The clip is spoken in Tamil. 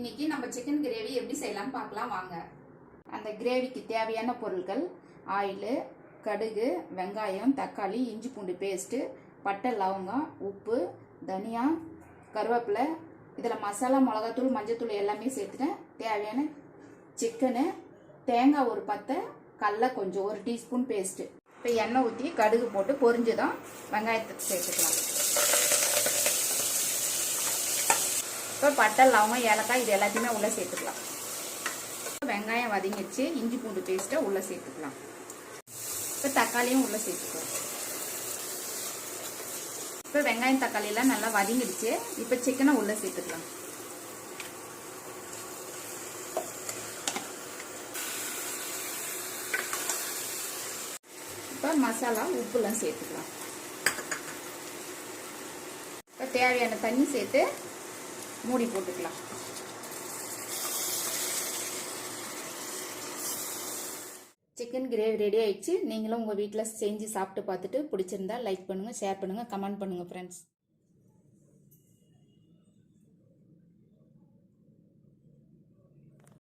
இன்னைக்கு நம்ம சிக்கன் கிரேவி எப்படி செய்யலாம் பார்க்கலாம் வாங்க. அந்த கிரேவிக்கு தேவையான பொருட்கள் ஆயில், கடுகு, வெங்காயம், தக்காளி, இஞ்சி பூண்டு பேஸ்ட்டு, பட்டை, லவங்கம், உப்பு, தனியா, கருவேப்பிலை. இதில் மசாலா, மிளகாத்தூள், மஞ்சத்தூள் எல்லாமே சேர்த்துட்டேன். தேவையான சிக்கனு, தேங்காய் ஒரு 10, கடலை கொஞ்சம் 1 டீஸ்பூன் பேஸ்ட்டு. இப்போ எண்ணெய் ஊற்றி கடுகு போட்டு பொரிஞ்சுதான் வெங்காயத்தை சேர்த்துக்கலாம். இப்போ பட்டை, லவங்கம், ஏலக்காய் இது எல்லாத்தையுமே உள்ளே சேர்த்துக்கலாம். வெங்காயம் வதங்கிடுச்சு, இஞ்சி பூண்டு பேஸ்ட்டை உள்ளே சேர்த்துக்கலாம். இப்போ தக்காளியும் உள்ளே சேர்த்துக்கலாம். இப்போ வெங்காயம் தக்காளியெல்லாம் நல்லா வதங்கிடுச்சு. இப்போ சிக்கனை உள்ளே சேர்த்துக்கலாம். இப்போ மசாலா, உப்புலாம் சேர்த்துக்கலாம். இப்போ தேவையான தண்ணி சேர்த்து மூடி போட்டுக்கலாம். சிக்கன் கிரேவி ரெடி ஆயிடுச்சு. நீங்களும் உங்கள் வீட்டில் செஞ்சு சாப்பிட்டு பார்த்துட்டு பிடிச்சிருந்தா லைக் பண்ணுங்கள், ஷேர் பண்ணுங்கள், கமெண்ட் பண்ணுங்கள் ஃப்ரெண்ட்ஸ்.